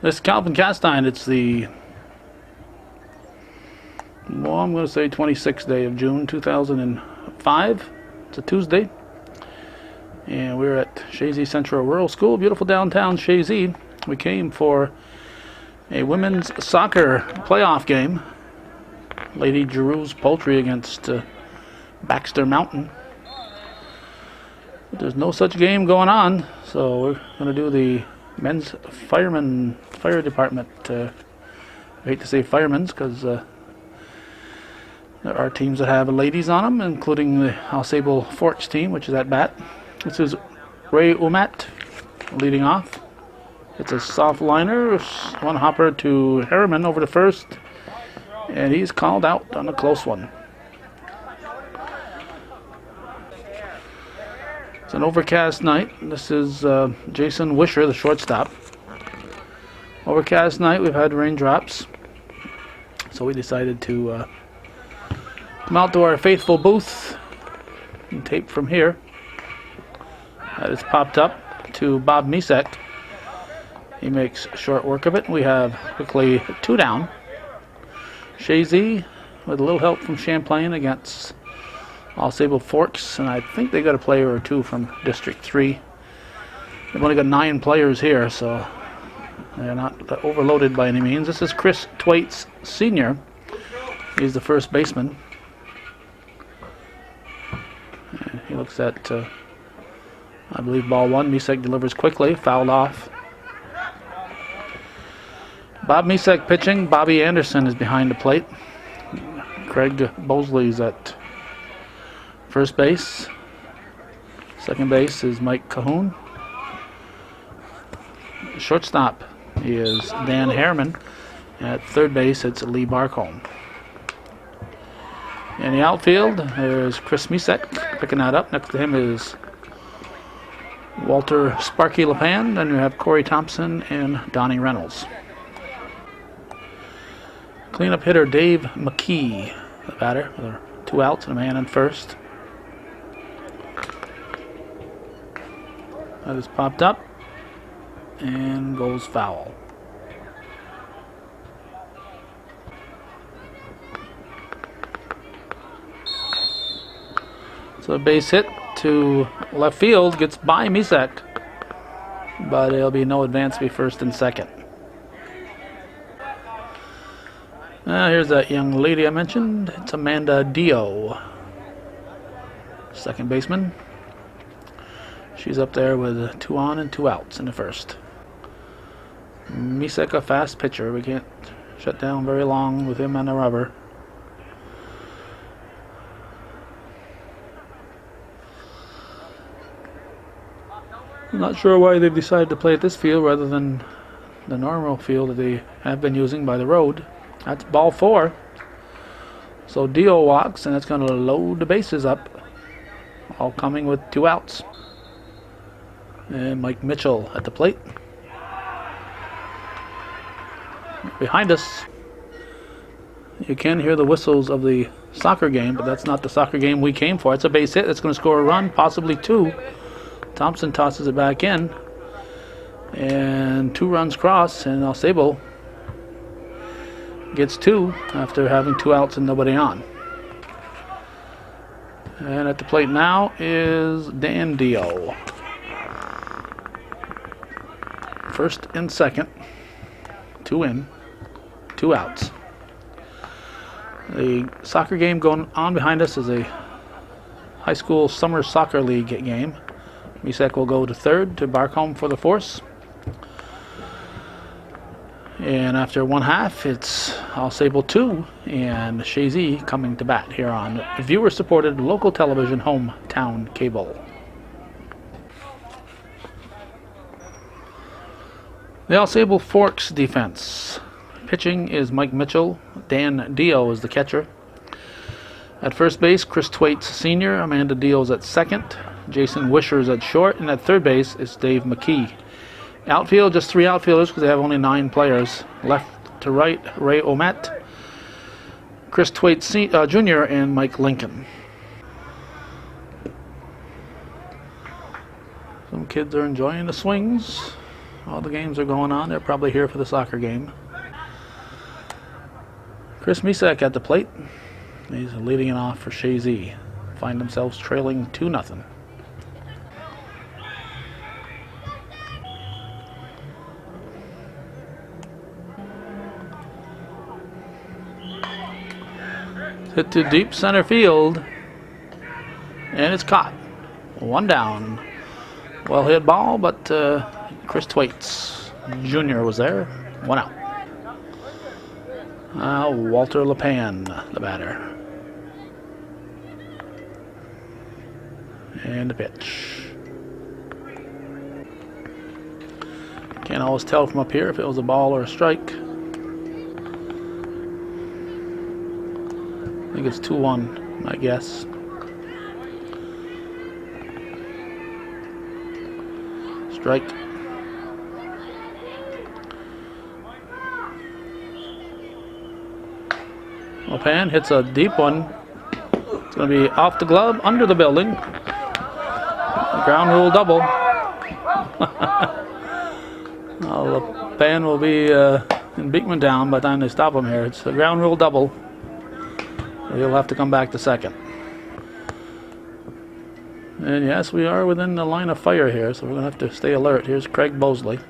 This Calvin Castine, it's the, well, I'm going to say 26th day of June 2005. It's a Tuesday. And we're at Chazy Central Rural School, beautiful downtown Chazy. We came for a women's soccer playoff game. Lady Giroux's Poultry against Baxter Mountain. But there's no such game going on, so we're going to do the men's fire department. I hate to say firemen's because there are teams that have ladies on them, including the AuSable Forks team, which is at bat. This is Ray Umat leading off. It's a soft liner, one hopper to Harriman over to first, and he's called out on a close one. It's an overcast night. This is Jason Wisher, the shortstop. Overcast night, we've had raindrops, so we decided to come out to our faithful booth and tape from here. That is popped up to Bob Misek. He makes short work of it. We have quickly 2 down. Chazy with a little help from Champlain against AuSable Forks, and I think they got a player or two from District 3. They've only got 9 players here, so they're not overloaded by any means. This is Chris Twaits Sr. He's the first baseman. And he looks at I believe ball 1. Misek delivers quickly, fouled off. Bob Misek pitching. Bobby Anderson is behind the plate. Craig Bosley's at first base. Second base is Mike Cahoon. Shortstop is Dan Harriman. At third base, it's Lee Barcombe. In the outfield, there's Chris Misek picking that up. Next to him is Walter Sparky LePan. Then you have Corey Thompson and Donnie Reynolds. Cleanup hitter Dave McKee, the batter, with 2 outs and a man in first. That is popped up and goes foul. So a base hit to left field, gets by Misek, but there'll be no advance, be first and second. Here's that young lady I mentioned. It's Amanda Dio, second baseman. She's up there with 2 on and 2 outs in the first. Misek, a fast pitcher. We can't shut down very long with him on the rubber. I'm not sure why they've decided to play at this field rather than the normal field that they have been using by the road. That's ball 4. So Dio walks, and it's going to load the bases up. All coming with 2 outs. And Mike Mitchell at the plate. Behind us, you can hear the whistles of the soccer game, but that's not the soccer game we came for. It's a base hit. It's going to score a run, possibly 2. Thompson tosses it back in, and 2 runs cross, and AuSable gets 2 after having 2 outs and nobody on. And at the plate now is Dan Dio. First and second, 2 in, 2 outs. The soccer game going on behind us is a high school summer soccer league game. Misek will go to third to Barcombe for the force. And after 1/2, it's AuSable 2 and Chazy coming to bat here on viewer-supported local television hometown cable. The AuSable Forks defense. Pitching is Mike Mitchell. Dan Dio is the catcher. At first base, Chris Twaits Sr. Amanda Dio's at second. Jason Wisher's at short. And at third base is Dave McKee. Outfield, just 3 outfielders because they have only 9 players. Left to right, Ray Omet, Chris Twaits Jr., and Mike Lincoln. Some kids are enjoying the swings. All the games are going on. They're probably here for the soccer game. Chris Misak at the plate. He's leading it off for Chazy. Find themselves trailing 2-0. Hit to deep center field. And it's caught. 1 down. Well hit ball, but Chris Thwaites Jr. was there. 1 out. Walter LePan, the batter. And the pitch. Can't always tell from up here if it was a ball or a strike. I think it's 2-1, my guess. Strike. LePan hits a deep one. It's going to be off the glove, under the building. Ground rule double. LePan will be in Beekman down by the time they stop him here. It's a ground rule double. He'll have to come back to second. And yes, we are within the line of fire here, so we're going to have to stay alert. Here's Craig Bosley.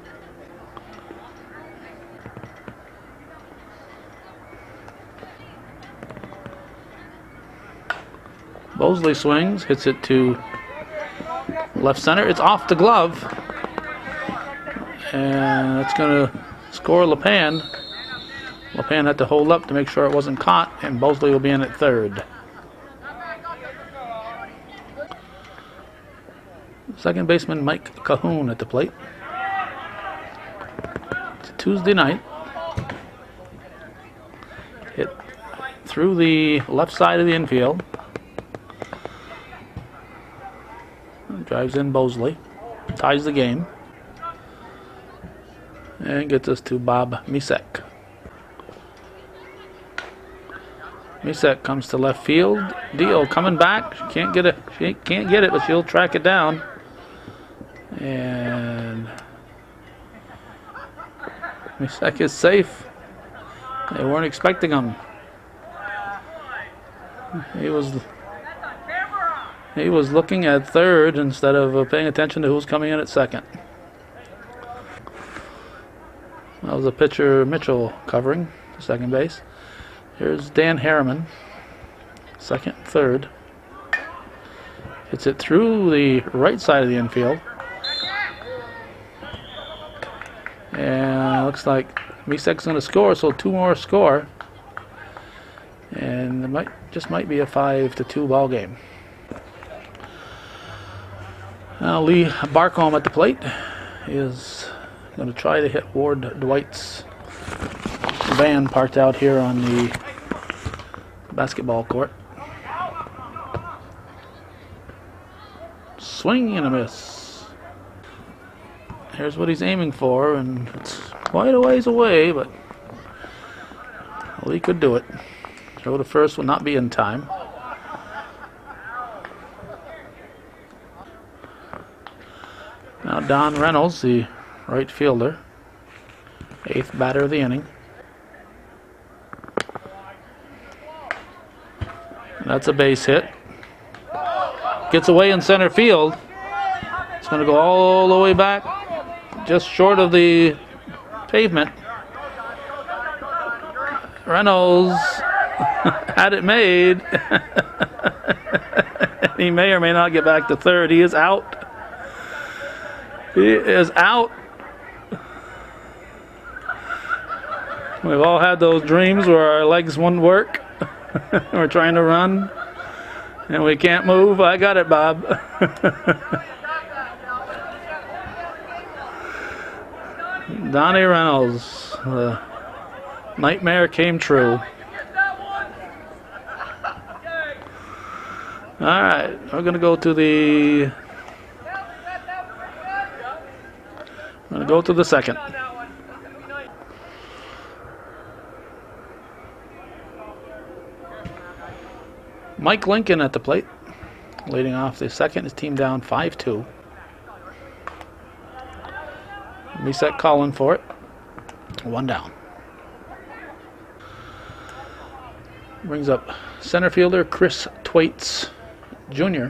Bosley swings, hits it to left center. It's off the glove. And that's going to score LePan. LePan had to hold up to make sure it wasn't caught, and Bosley will be in at third. Second baseman Mike Cahoon at the plate. It's Tuesday night. Hit through the left side of the infield. Drives in Bosley. Ties the game. And gets us to Bob Misak. Misak comes to left field. Dio coming back. She can't get it, but she'll track it down. And Misak is safe. They weren't expecting him. He was looking at third instead of paying attention to who's coming in at second. That was a pitcher Mitchell covering second base. Here's Dan Harriman, second, third. Hits it through the right side of the infield. And it looks like Misak's going to score, so 2 more score. And it might be a 5-2 ball game. Now Lee Barcombe at the plate is going to try to hit Ward Dwight's van parked out here on the basketball court. Swing and a miss. Here's what he's aiming for, and it's quite a ways away, but well, he could do it. Throw to first will not be in time. Now Don Reynolds, the right fielder, 8th batter of the inning. That's a base hit. Gets away in center field. It's going to go all the way back, just short of the pavement. Reynolds had it made. He may or may not get back to third. He is out. He is out. We've all had those dreams where our legs wouldn't work. We're trying to run and we can't move. I got it, Bob. Donnie Reynolds. The nightmare came true. All right, we're going to go to the second. Mike Lincoln at the plate, leading off the second. His team down 5-2. Misek calling for it. One down. Brings up center fielder Chris Twaits Jr.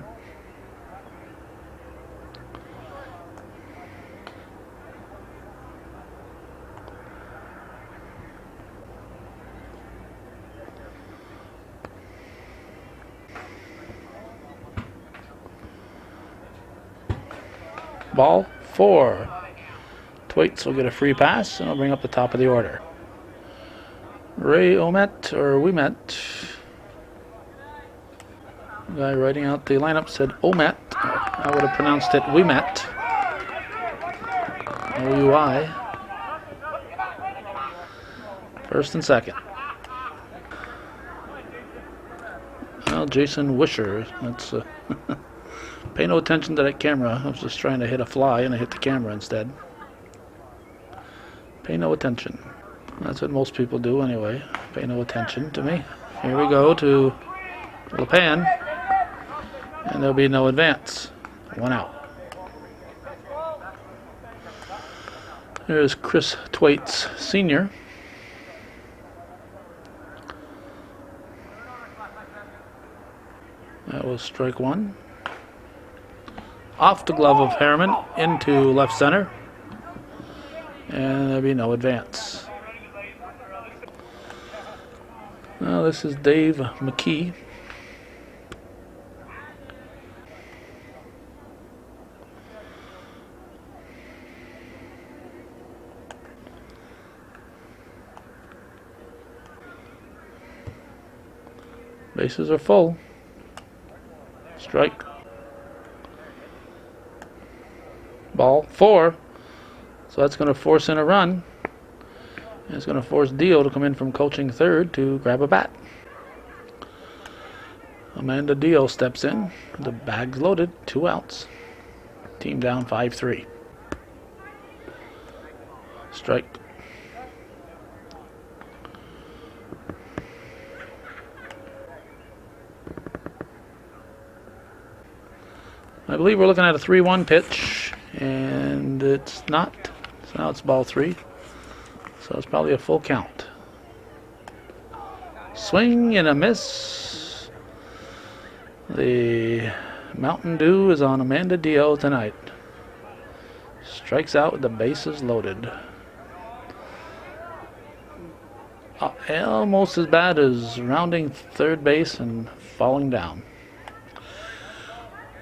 Ball 4. Twaits will get a free pass and will bring up the top of the order. Ray Omet, or Wimet. The guy writing out the lineup said Omet. I would have pronounced it Wimet. O-U-I. First and second. Well, Jason Wisher. That's pay no attention to that camera. I was just trying to hit a fly and I hit the camera instead. Pay no attention. That's what most people do anyway. Pay no attention to me. Here we go to LePan. And there'll be no advance. One out. There's Chris Twaits Sr. That was strike one. Off the glove of Harriman into left center. And there'll be no advance. Now this is Dave McKee. Bases are full. Strike. Ball 4. So that's going to force in a run. And it's going to force Dio to come in from coaching third to grab a bat. Amanda Dio steps in. The bag's loaded. 2 outs. Team down 5-3. Strike. I believe we're looking at a 3-1 pitch, and it's not. So now it's ball 3. So it's probably a full count. Swing and a miss. The Mountain Dew is on Amanda Dio tonight. Strikes out with the bases loaded. Almost as bad as rounding third base and falling down.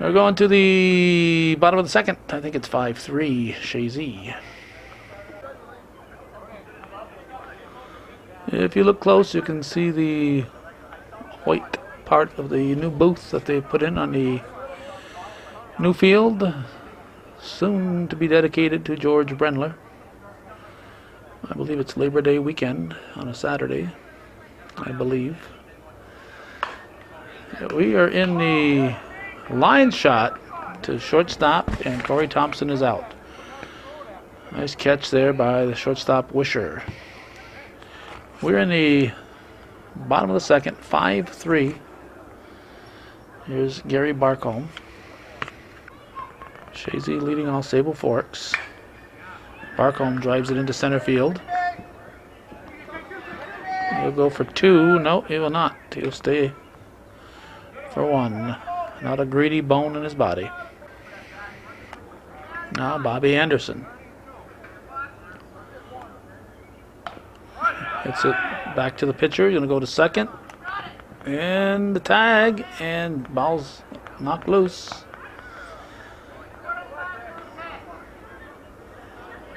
We're going to the bottom of the second. I think it's 5-3, Chazy. If you look close, you can see the white part of the new booth that they put in on the new field, soon to be dedicated to George Brenler. I believe it's Labor Day weekend on a Saturday, I believe. We are in the line shot to shortstop, and Corey Thompson is out. Nice catch there by the shortstop Wisher. We're in the bottom of the second, 5-3. Here's Gary Barcombe. Chazy leading AuSable Forks. Barcombe drives it into center field. He'll go for 2. No, he will not. He'll stay for 1. Not a greedy bone in his body. Now Bobby Anderson. Hits it back to the pitcher. He's going to go to second. And the tag. And ball's knocked loose.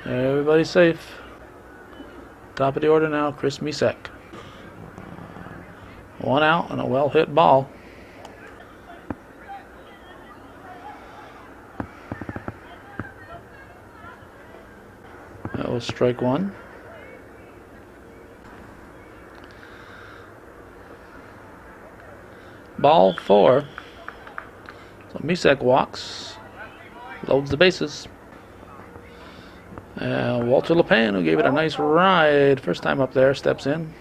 Everybody's safe. Top of the order now, Chris Misek. 1 out and a well-hit ball. That was strike 1. Ball 4. So Misek walks, loads the bases. Walter LePan, who gave it a nice ride first time up there, steps in.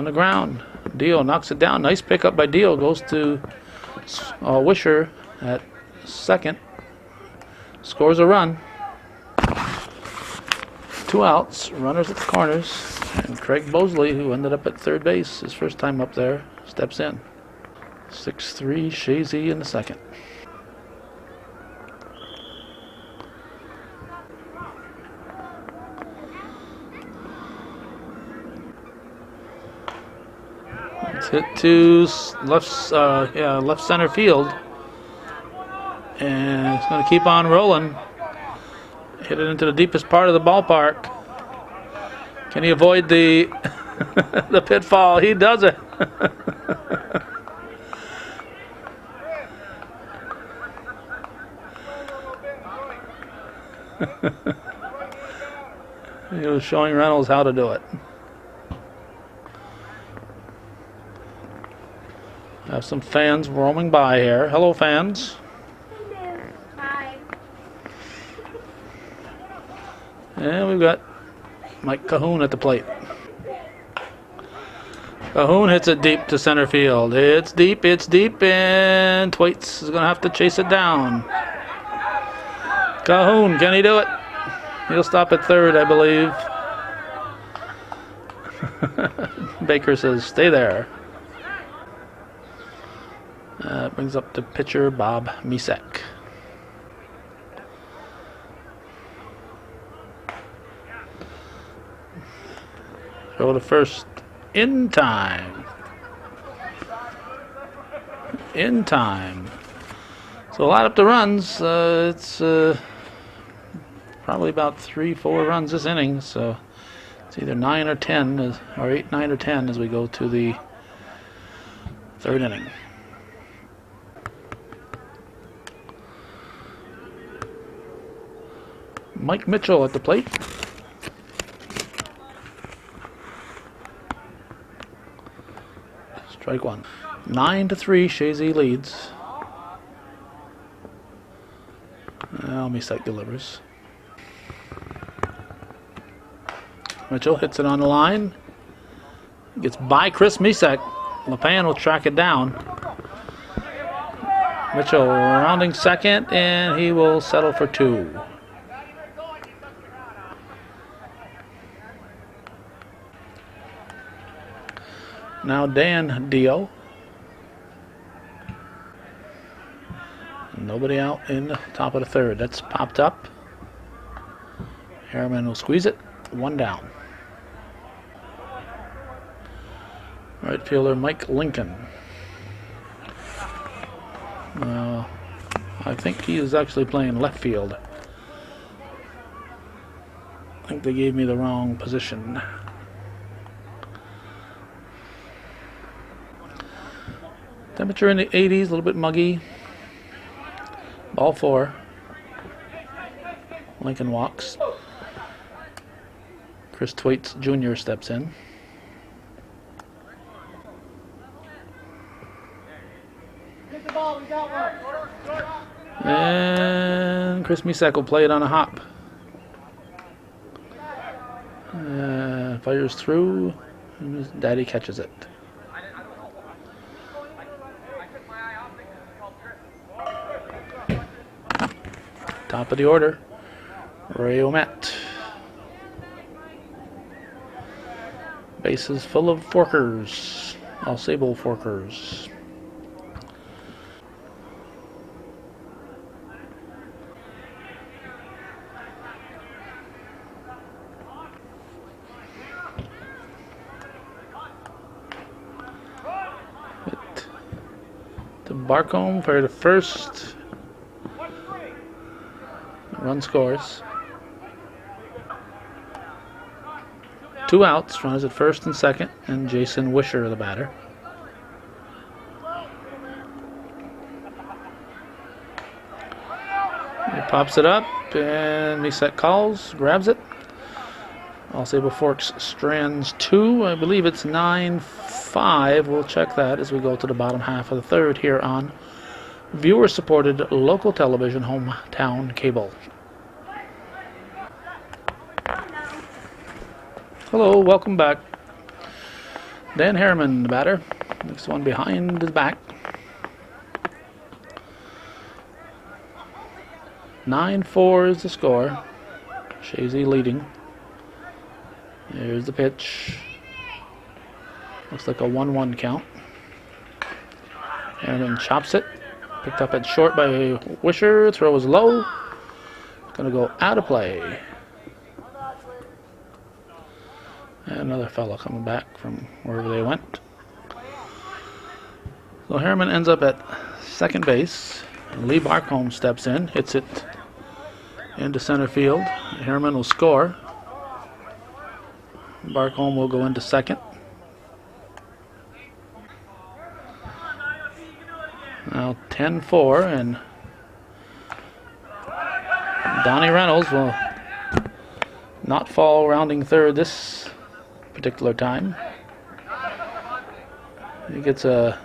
on the ground. Dio knocks it down. Nice pickup by Dio. Goes to Wisher at second. Scores a run. 2 outs. Runners at the corners. And Craig Bosley, who ended up at third base his first time up there, steps in. 6-3 Chazy in the second. It's hit to left center field. And it's going to keep on rolling. Hit it into the deepest part of the ballpark. Can he avoid the the pitfall? He does it. He was showing Reynolds how to do it. Have some fans roaming by here. Hello, fans. Hi. And we've got Mike Cahoon at the plate. Cahoon hits it deep to center field. It's deep, and Thwaites is going to have to chase it down. Cahoon, can he do it? He'll stop at third, I believe. Baker says, stay there. Brings up the pitcher, Bob Misek. Throw to first in time. In time. So a lot up the runs. It's probably about 3-4 runs this inning. So it's either 9 or 10, or 8, 9, or 10 as we go to the third inning. Mike Mitchell at the plate. Strike one. 9-3, Chazy leads. Misek delivers. Mitchell hits it on the line. Gets by Chris Misek. LePan will track it down. Mitchell rounding second, and he will settle for 2. Now Dan Dio. Nobody out in the top of the third. That's popped up. Harriman will squeeze it. 1 down. Right fielder Mike Lincoln. I think he is actually playing left field. I think they gave me the wrong position. Temperature in the 80s, a little bit muggy. Ball 4. Lincoln walks. Chris Thwaites Jr. steps in. And Chris Misek will play it on a hop. Fires through, and his daddy catches it. Top of the order, Ray Omet. Bases full of forkers, AuSable forkers. To Barcombe for the first. Run scores. 2 outs. Runners at first and second, and Jason Wisher, the batter. He pops it up, and Misek calls, grabs it. AuSable Forks strands 2. I believe it's 9-5. We'll check that as we go to the bottom half of the third here on viewer-supported local television, hometown cable. Hello, welcome back. Dan Harriman, the batter. Next one behind his back. 9-4 is the score. Chazy leading. There's the pitch. Looks like a 1-1 count. Harriman chops it. Picked up at short by Wisher. Throw is low. Gonna go out of play. And another fella coming back from wherever they went. So Harriman ends up at second base. Lee Barcombe steps in, hits it into center field. Harriman will score. Barcombe will go into second. Now 10-4, and Donnie Reynolds will not fall rounding third this particular time. He gets a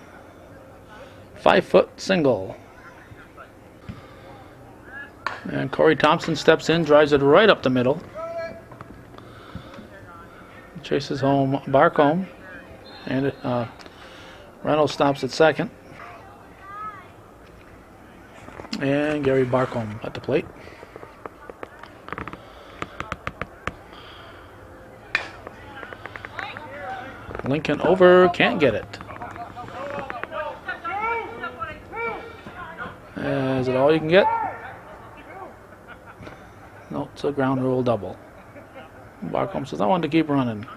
5-foot single. And Corey Thompson steps in, drives it right up the middle. Chases home Barcombe. And Reynolds stops at second. And Gary Barcombe at the plate. Lincoln over, can't get it. Is it all you can get? No, it's a ground rule double. Barcombe says, I want to keep running.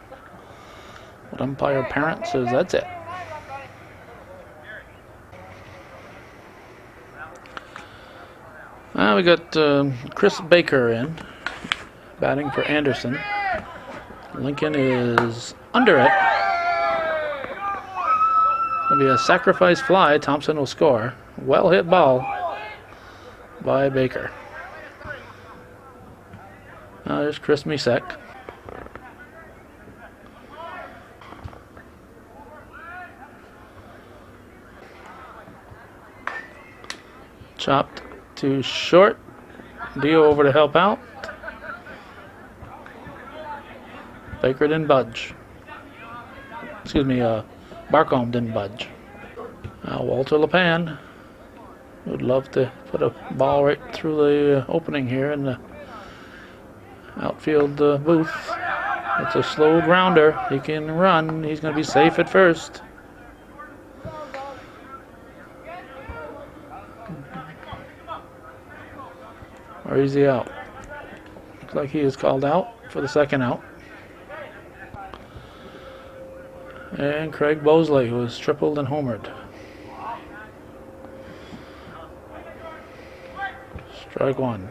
But umpire Parent says, that's it. Now we got Chris Baker in, batting for Anderson. Lincoln is under it. It'll be a sacrifice fly. Thompson will score. Well hit ball by Baker. Now there's Chris Misek. Chopped to short. Dio over to help out. Baker didn't budge. Excuse me, Barcombe didn't budge. Now Walter LePan would love to put a ball right through the opening here in the outfield booth. It's a slow grounder. He can run. He's going to be safe at first. Or is he out? Looks like he is called out for the second out. And Craig Bosley, who has tripled and homered. Strike one.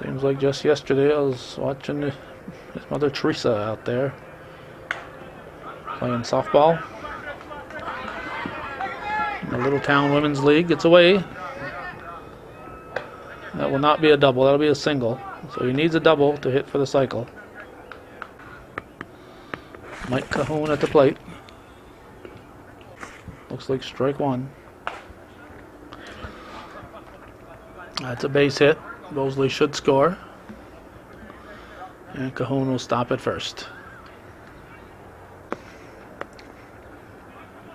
Seems like just yesterday I was watching his mother Teresa out there playing softball. The Little Town Women's League gets away. That will not be a double, that'll be a single. So he needs a double to hit for the cycle. Mike Cahoon at the plate. Looks like strike one. That's a base hit. Bosley should score. And Cahoon will stop at first.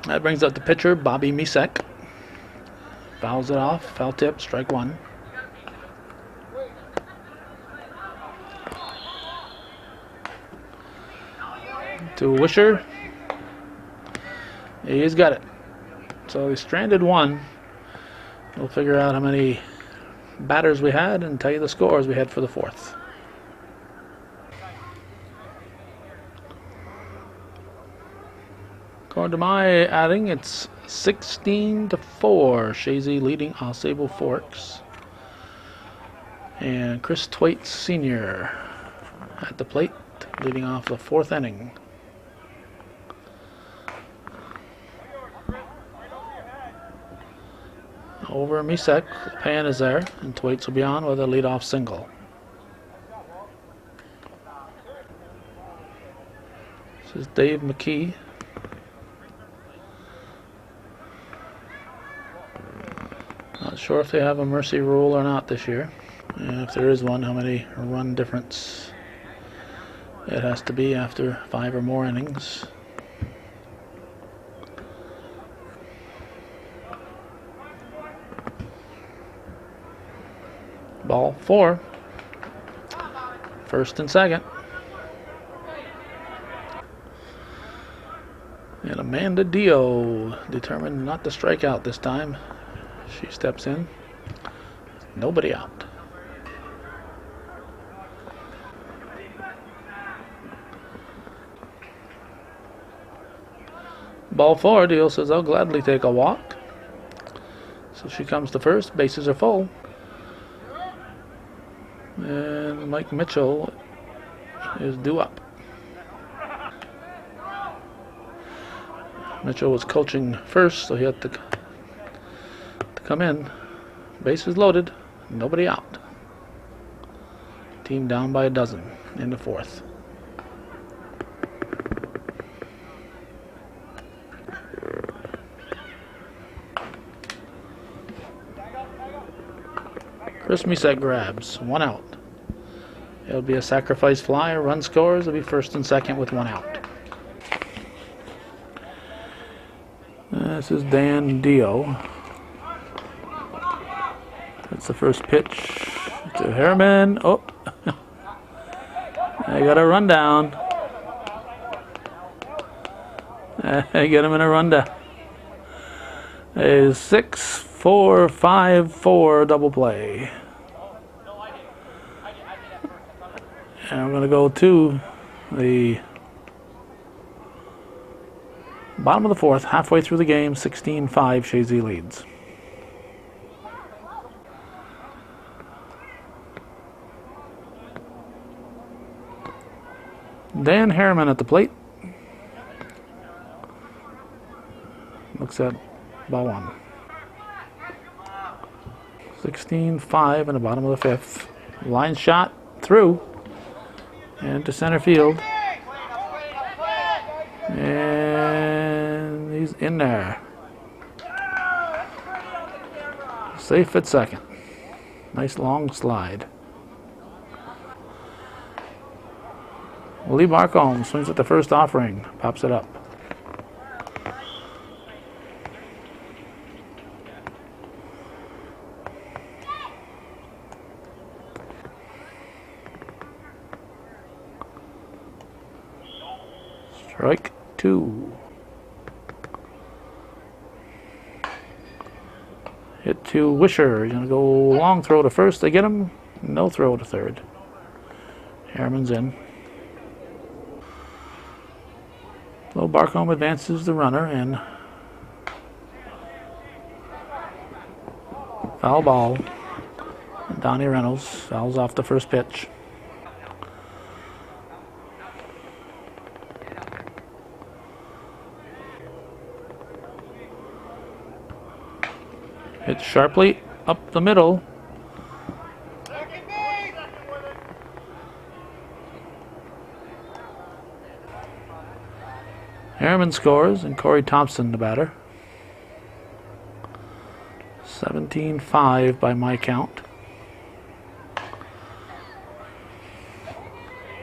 That brings up the pitcher, Bobby Misek. Fouls it off. Foul tip, strike one. To Wisher. He's got it. So he stranded one. We'll figure out how many batters we had and tell you the scores we had for the fourth. According to my adding, it's 16-4. Chazy leading AuSable Forks. And Chris Twaite Sr. at the plate, leading off the fourth inning. Over Misek, Pan is there, and Twaits will be on with a leadoff single. This is Dave McKee. Not sure if they have a mercy rule or not this year. And if there is one, how many run difference it has to be after 5 or more innings. Ball 4. First and second. And Amanda Dio, determined not to strike out this time. She steps in. Nobody out. Ball 4, Dio says, I'll gladly take a walk. So she comes to first. Bases are full. And Mike Mitchell is due up. Mitchell was coaching first, so he had to come in. Bases loaded, nobody out. Team down by a dozen in the fourth. Chris Misek grabs, 1 out. It'll be a sacrifice fly, a run scores. It'll be first and second with 1 out. This is Dan Dio. That's the first pitch to Harriman. Oh, I got a rundown. I get him in a rundown. A 6-4-5-4 double play. And I'm going to go to the bottom of the fourth, halfway through the game, 16-5, Chazy leads. Dan Harriman at the plate. Looks at ball 1. 16-5 in the bottom of the fifth. Line shot through and to center field. And he's in there. Safe at second. Nice long slide. Lee Barcombe swings at the first offering. Pops it up. Strike 2. Hit to Wisher. He's going to go long throw to first. They get him. No throw to third. Harriman's in. Low Barcombe advances the runner and foul ball. Donnie Reynolds fouls off the first pitch. Hit sharply up the middle. Harriman scores, and Corey Thompson the batter. 17-5 by my count.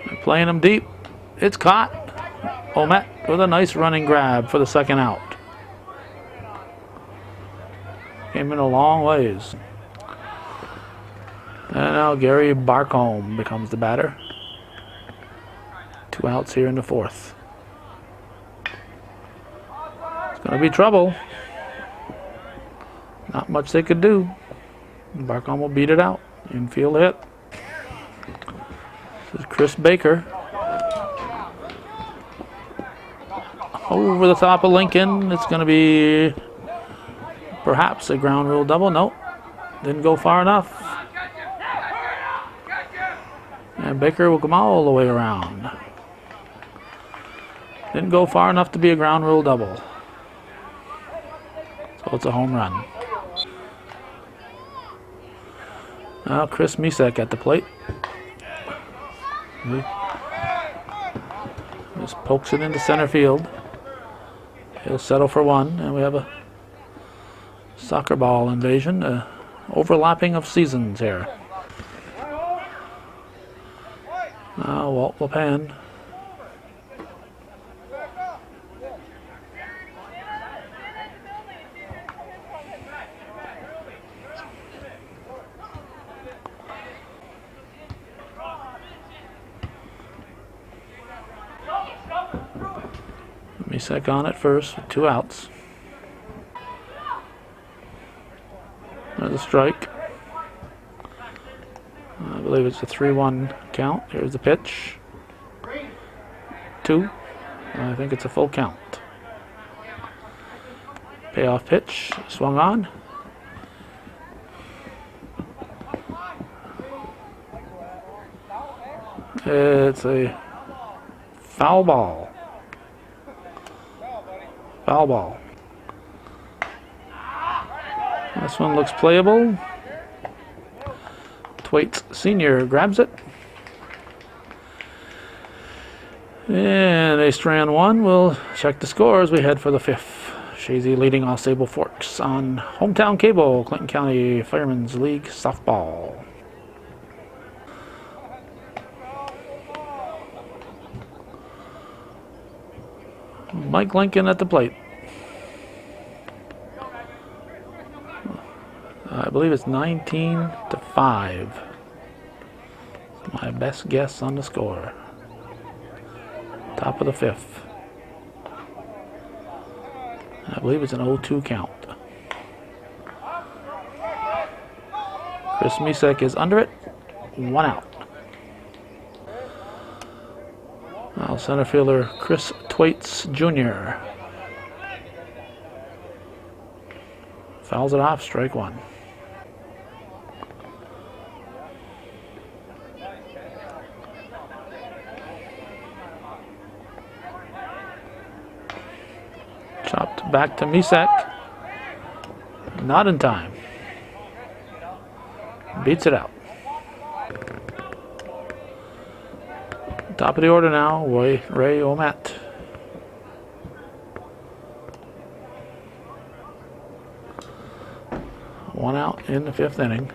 They're playing him deep. It's caught. Omet with a nice running grab for the second out. Came in a long ways. And now Gary Barcombe becomes the batter. 2 outs here in the fourth. It's going to be trouble. Not much they could do. Barcombe will beat it out. Infield hit. This is Chris Baker. Over the top of Lincoln. It's going to be perhaps a ground rule double. Nope. Didn't go far enough. And Baker will come all the way around. Didn't go far enough to be a ground rule double. So it's a home run. Now Chris Misek at the plate. Just pokes it into center field. He'll settle for one, and we have a soccer ball invasion, overlapping of seasons here. Now Walt LePan. Misek on it first with 2 outs. There's a strike. I believe it's a 3-1 count. Here's the pitch. 2. I think it's a full count. Payoff pitch. Swung on. It's a foul ball. Foul ball. This one looks playable. Thwaites Sr. grabs it. And a strand 1. We'll check the score as we head for the 5th. Chazy leading AuSable Forks on Hometown Cable, Clinton County Firemen's League Softball. Mike Lincoln at the plate. I believe it's 19-5. My best guess on the score. Top of the 5th. I believe it's an 0-2 count. Chris Misek is under it. 1 out. Now center fielder Chris Thwaites Jr. Fouls it off, strike 1. Chopped back to Misek. Not in time. Beats it out. Top of the order now, Ray Omat. One out in the 5th inning.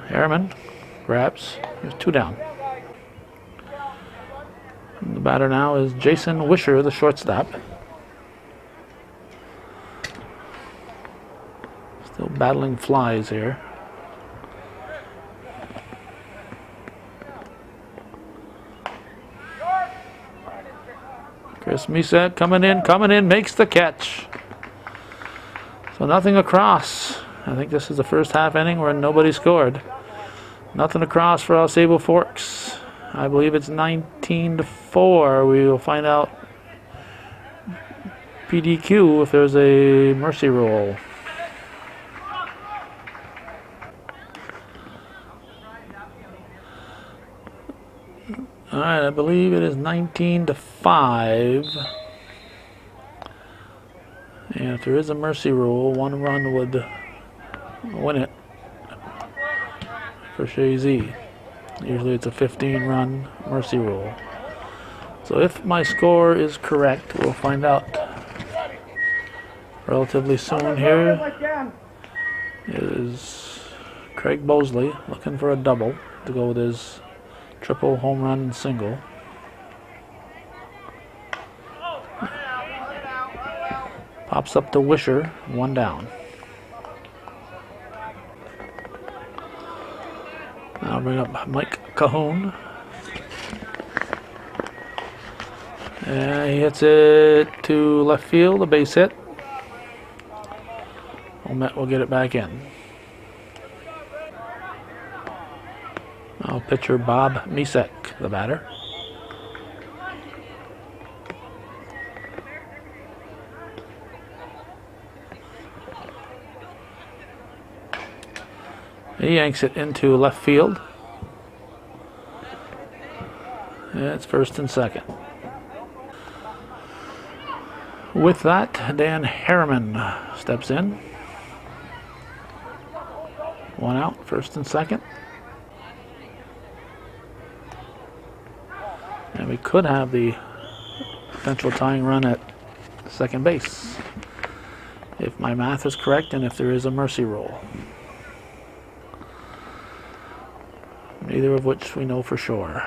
Harriman grabs. There's 2 down. And the batter now is Jason Wisher, the shortstop. Still battling flies here. Chris Misek coming in, makes the catch. So nothing across. I think this is the first half inning where nobody scored. Nothing across for AuSable Forks. I believe it's 19-4. We will find out PDQ if there's a mercy rule. Alright, I believe it is 19-5. And if there is a mercy rule, 1 run would win it for Chazy. Usually it's a 15-run mercy rule. So if my score is correct, we'll find out relatively soon. Here is Craig Bosley looking for a double to go with his triple, home run, and single. Pops up to Wisher, 1 down. Now I'll bring up Mike Cahoon. And he hits it to left field, a base hit. Omet will get it back in. Now pitcher Bob Misek, the batter. He yanks it into left field. It's 1st and 2nd. With that, Dan Harriman steps in. 1 out, 1st and 2nd. And we could have the potential tying run at second base, if my math is correct and if there is a mercy rule. Neither of which we know for sure.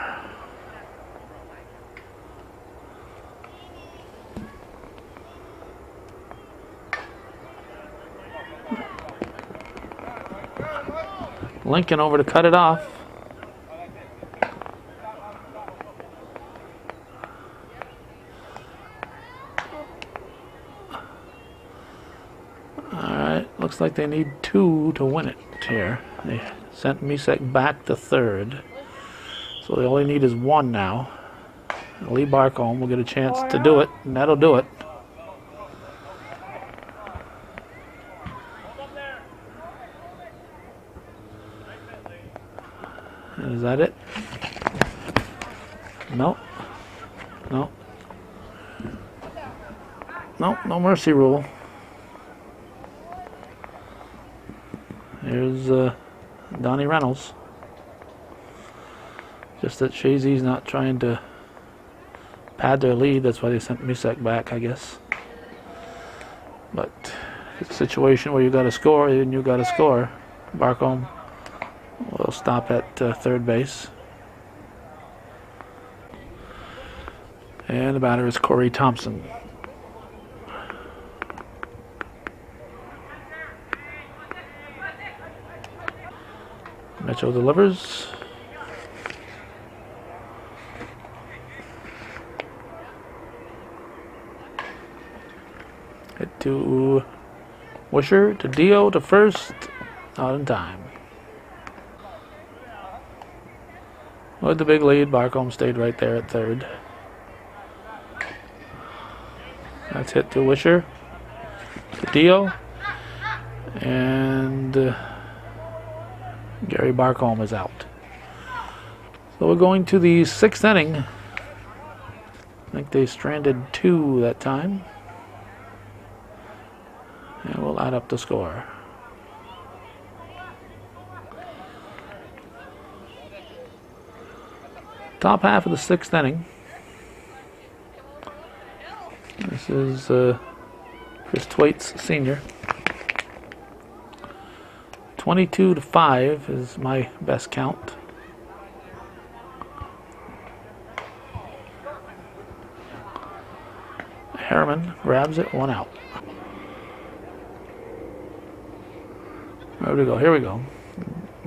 Lincoln over to cut it off. Alright, looks like they need 2 to win it here. They sent Misek back to third. So they only need is 1 now. Lee Barcombe will get a chance to do it, and that'll do it. And is that it? No. No. No, no mercy rule. Here's Donnie Reynolds. Just that Chazy's not trying to pad their lead. That's why they sent Misek back, I guess. But it's a situation where you got to score, and you got to score. Barcombe will stop at third base. And the batter is Corey Thompson. Mitchell delivers. Hit to Wisher, to Dio, to first. Not in time. With the big lead, Barcombe stayed right there at third. That's hit to Wisher, to Dio, and Gary Barcombe is out. So we're going to the 6th inning. I think they stranded 2 that time. And we'll add up the score. Top half of the 6th inning. This is Chris Thwaites Sr. 22-5 is my best count. Harriman grabs it, 1 out. Where do we go? Here we go.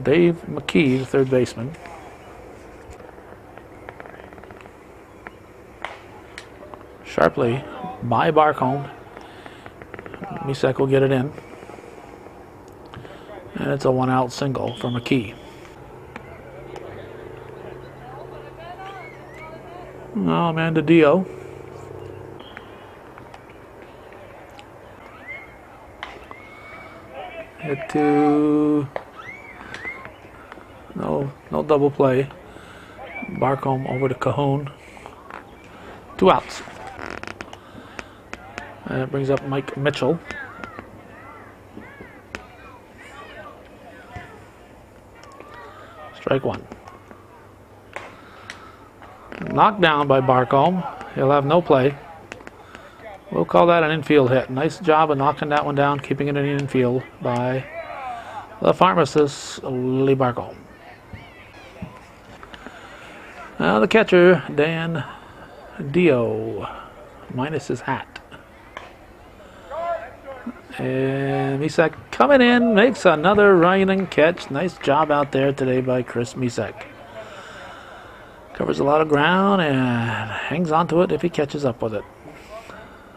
Dave McKee, the third baseman. Sharply by Barcombe. Misek will get it in. And it's a 1-out single for McKee. Now Amanda Dio. Hit to no double play. Barcombe over to Cahoon. 2 outs. And it brings up Mike Mitchell. Strike 1. Knocked down by Barcombe. He'll have no play. We'll call that an infield hit. Nice job of knocking that one down, keeping it in the infield by the pharmacist, Lee Barcombe. Now the catcher, Dan Dio, minus his hat. And Misek coming in, makes another running catch. Nice job out there today by Chris Misek. Covers a lot of ground and hangs on to it if he catches up with it.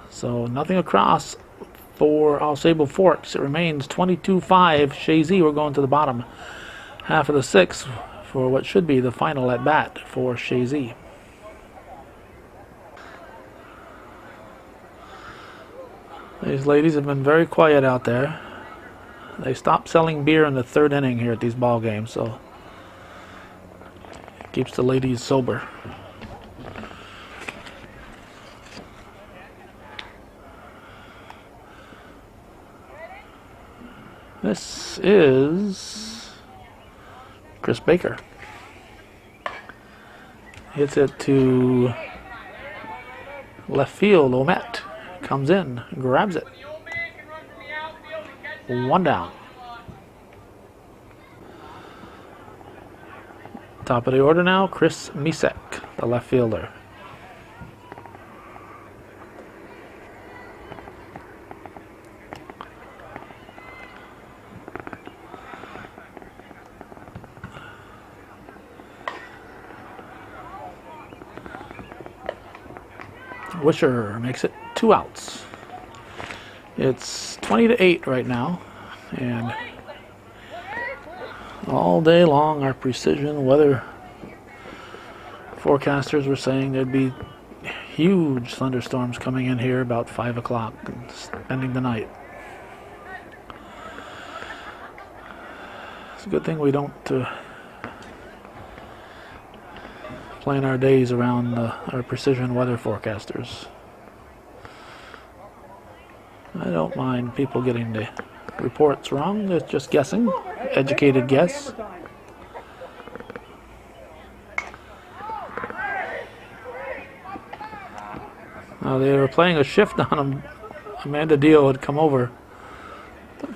So nothing across for AuSable Forks. It remains 22-5 Chazy. We're going to the bottom half of the 6th for what should be the final at bat for Chazy. These ladies have been very quiet out there. They stopped selling beer in the 3rd inning here at these ball games, so it keeps the ladies sober. This is Chris Baker. Hits it to left field, Omet. comes in, grabs it. 1 down. Top of the order now, Chris Misek, the left fielder. Wisher makes it 2 outs. It's 20-8 right now, and all day long our precision weather forecasters were saying there'd be huge thunderstorms coming in here about 5 o'clock and spending the night. It's a good thing we don't plan our days around our precision weather forecasters. I don't mind people getting the reports wrong. It's just guessing. Educated guess. They were playing a shift on him. Amanda Dio had come over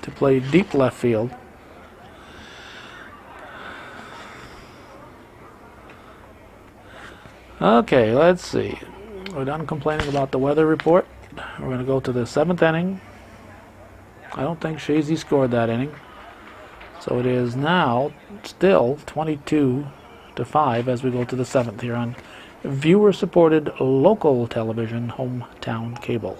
to play deep left field. Okay, let's see. We're done complaining about the weather report. We're going to go to the 7th inning. I don't think Chazy scored that inning. So it is now still 22-5 as we go to the 7th here on viewer-supported local television, hometown cable.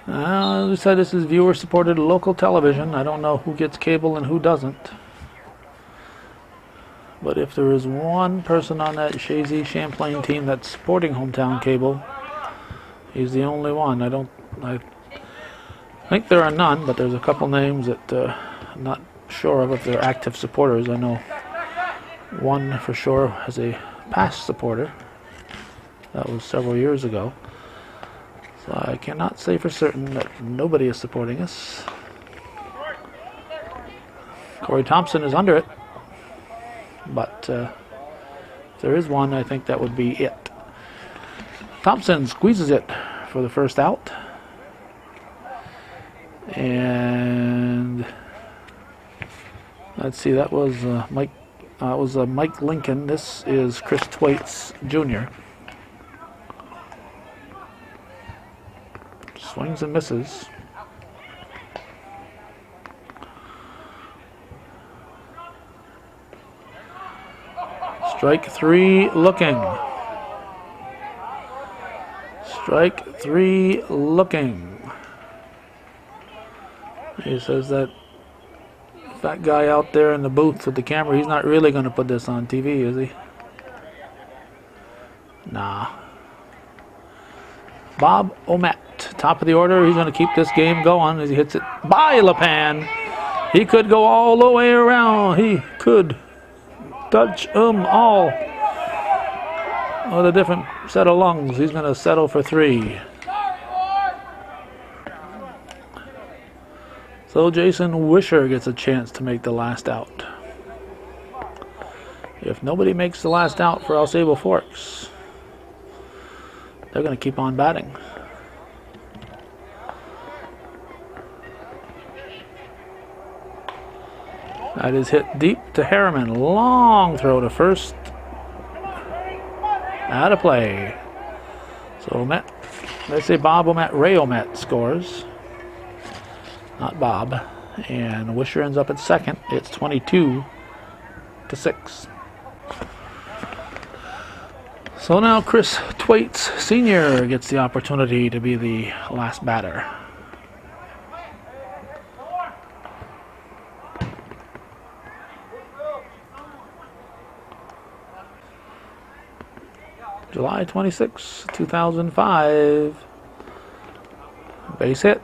As we said, this is viewer-supported local television. I don't know who gets cable and who doesn't. But if there is one person on that Chazy Champlain team that's supporting hometown cable, he's the only one. I think there are none, but there's a couple names that I'm not sure of if they're active supporters. I know one for sure has a past supporter. That was several years ago. So I cannot say for certain that nobody is supporting us. Corey Thompson is under it. But if there is one, I think that would be it. Thompson squeezes it for the first out. And let's see, that was Mike Lincoln. This is Chris Thwaites Jr. Swings and misses. Strike 3 looking. Strike 3 looking. He says that fat guy out there in the booth with the camera, he's not really going to put this on TV, is he? Nah. Bob Omet, top of the order. He's going to keep this game going as he hits it by LePan. He could go all the way around. He could touch them all with a different set of lungs. He's going to settle for 3. So Jason Wisher gets a chance to make the last out. If nobody makes the last out for AuSable Forks, they're going to keep on batting. That is hit deep to Harriman. Long throw to first. Out of play. So let's say Bob Omet, Ray Omet scores. Not Bob. And Wisher ends up at second. It's 22-6. So now Chris Thwaites Sr. gets the opportunity to be the last batter. July 26, 2005. Base hit.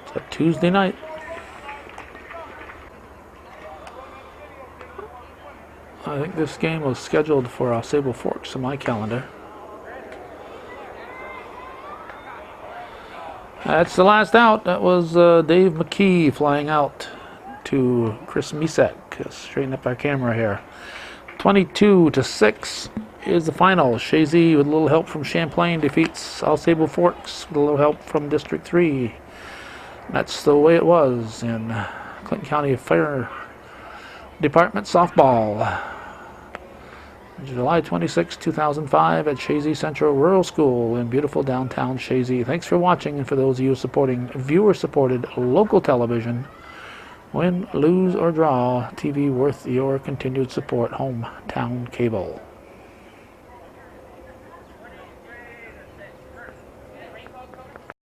It's a Tuesday night. I think this game was scheduled for AuSable Forks on my calendar. That's the last out. That was Dave McKee flying out to Chris Misek. Straighten up our camera here. 22-6 is the final. Chazy, with a little help from Champlain, defeats AuSable Forks with a little help from District 3. That's the way it was in Clinton County Fire Department softball. July 26, 2005 at Chazy Central Rural School in beautiful downtown Chazy. Thanks for watching, and for those of you supporting viewer-supported local television, win, lose, or draw, TV worth your continued support, Hometown Cable.